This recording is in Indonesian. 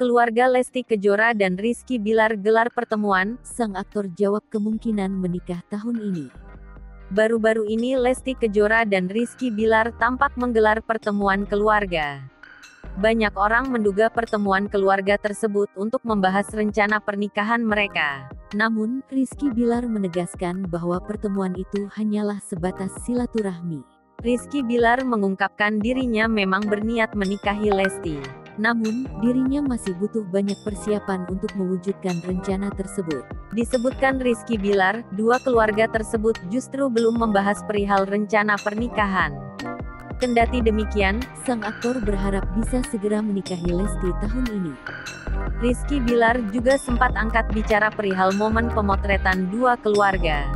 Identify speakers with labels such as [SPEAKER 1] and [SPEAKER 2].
[SPEAKER 1] Keluarga Lesti Kejora dan Rizky Bilar gelar pertemuan, sang aktor jawab kemungkinan menikah tahun ini. Baru-baru ini Lesti Kejora dan Rizky Bilar tampak menggelar pertemuan keluarga. Banyak orang menduga pertemuan keluarga tersebut untuk membahas rencana pernikahan mereka. Namun, Rizky Bilar menegaskan bahwa pertemuan itu hanyalah sebatas silaturahmi. Rizky Bilar mengungkapkan dirinya memang berniat menikahi Lesti. Namun, dirinya masih butuh banyak persiapan untuk mewujudkan rencana tersebut. Disebutkan Rizky Bilar, dua keluarga tersebut justru belum membahas perihal rencana pernikahan. Kendati demikian, sang aktor berharap bisa segera menikahi Lesti tahun ini. Rizky Bilar juga sempat angkat bicara perihal momen pemotretan dua keluarga.